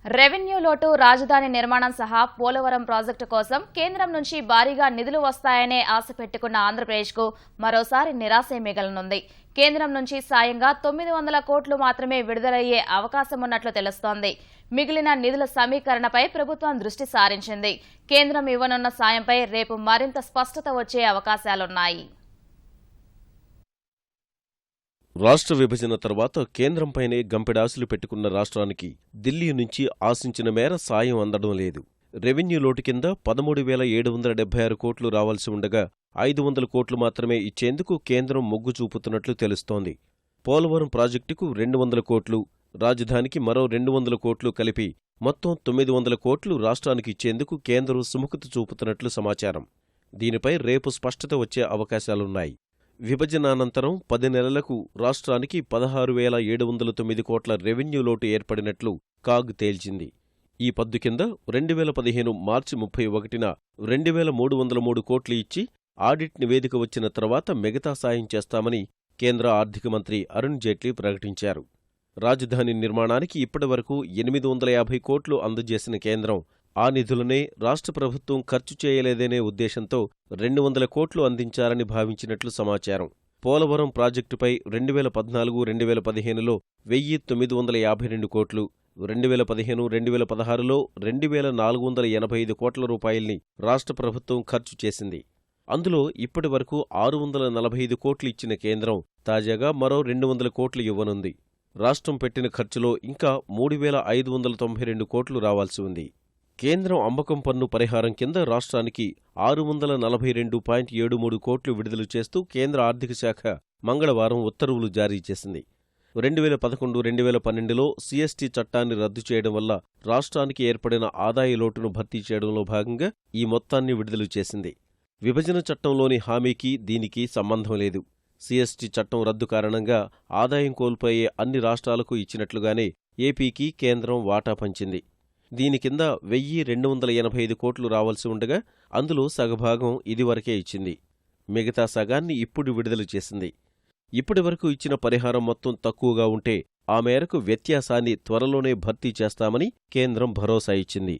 Revenue లోటు, రాజధాని నిర్మాణం సహా పోలవరం ప్రాజెక్టు కోసం కేంద్రం నుంచి భారీగా నిధులు వస్తాయనే ఆశ పెట్టుకున్న ఆంధ్రప్రదేశ్కు మరోసారి నిరాశే మిగలనుంది. కేంద్రం నుంచి సాయంగా 900 కోట్లు మాత్రమే విడుదలయ్యే అవకాశమున్నట్లు తెలుస్తోంది. మిగిలిన నిధుల సమీకరణపై ప్రభుత్వం దృష్టి సారించింది. కేంద్రం ఇవ్వనున్న సాయంపై రేపు మరింత స్పష్టత వచ్చే అవకాశాలున్నాయి. రాష్ట్ర విభజన తర్వాత కేంద్రంపైనే గంపెడాశలు పెట్టుకున్న రాష్ట్రానికి ఢిల్లీ నుంచి ఆశించిన మేర సాయం అందడం లేదు. రెవెన్యూ లోటు కింద 13,776 కోట్లు రావాల్సి ఉండగా 500 కోట్లు మాత్రమే ఇచ్చేందుకు కేంద్రం మొగ్గు చూపుతున్నట్లు తెలుస్తోంది. పోలవరం ప్రాజెక్టుకు 200 కోట్లు, రాజధానికి మరో 200 కోట్లు కలిపి మొత్తం 900 కోట్లు రాష్ట్రానికి ఇచ్చేందుకు కేంద్రం సుముఖత చూపుతున్నట్లు సమాచారం. దీనిపై రేపు స్పష్టత వచ్చే అవకాశాలున్నాయి. విభజనానంతరం 10 నెలలకు రాష్ట్రానికి 16,709 కోట్ల రెవెన్యూ లోటు ఏర్పడినట్లు కాగ్ తేల్చింది. ఈ పద్దు కింద 2015 మార్చి 31న 2,303 కోట్లు ఇచ్చి ఆడిట్ నివేదిక వచ్చిన తర్వాత మిగతా సాయం చేస్తామని కేంద్ర ఆర్థిక మంత్రి అరుణ్ జైట్లీ ప్రకటించారు. రాజధాని నిర్మాణానికి ఇప్పటివరకు 850 కోట్లు అందజేసిన కేంద్రం ఆ నిధులనే రాష్ట్ర ప్రభుత్వం ఖర్చు చేయలేదనే ఉద్దేశంతో 200 కోట్లు అందించాలని భావించినట్లు సమాచారం. పోలవరం ప్రాజెక్టుపై 2014-2015లో 1,952 కోట్లు, 2015-2016లో 2,485 కోట్ల రూపాయల్ని రాష్ట్ర ప్రభుత్వం ఖర్చు చేసింది. అందులో ఇప్పటివరకు 645 కోట్లు ఇచ్చిన కేంద్రం తాజాగా మరో 200 కోట్లు ఇవ్వనుంది. రాష్ట్రం పెట్టిన ఖర్చులో ఇంకా 3,592 కోట్లు రావాల్సి ఉంది. కేంద్రం అమ్మకం పన్ను పరిహారం కింద రాష్ట్రానికి 642.73 కోట్లు విడుదల చేస్తూ కేంద్ర ఆర్థిక శాఖ మంగళవారం ఉత్తర్వులు జారీ చేసింది. 2011-2012లో సిఎస్టి చట్టాన్ని రద్దు చేయడం వల్ల రాష్ట్రానికి ఏర్పడిన ఆదాయ లోటును భర్తీ చేయడంలో భాగంగా ఈ మొత్తాన్ని విడుదల చేసింది. విభజన చట్టంలోని హామీకి దీనికి సంబంధం లేదు. సిఎస్టి చట్టం రద్దు కారణంగా ఆదాయం కోల్పోయే అన్ని రాష్ట్రాలకు ఇచ్చినట్లుగానే ఏపీకి కేంద్రం వాటా పంచింది. దీని కింద 1,285 కోట్లు రావాల్సి ఉండగా అందులో సగభాగం ఇదివరకే ఇచ్చింది. మిగతా సగాన్ని ఇప్పుడు విడుదల చేసింది. ఇప్పటివరకు ఇచ్చిన పరిహారం మొత్తం తక్కువగా ఉంటే ఆ మేరకు వ్యత్యాసాన్ని త్వరలోనే భర్తీ చేస్తామని కేంద్రం భరోసా ఇచ్చింది.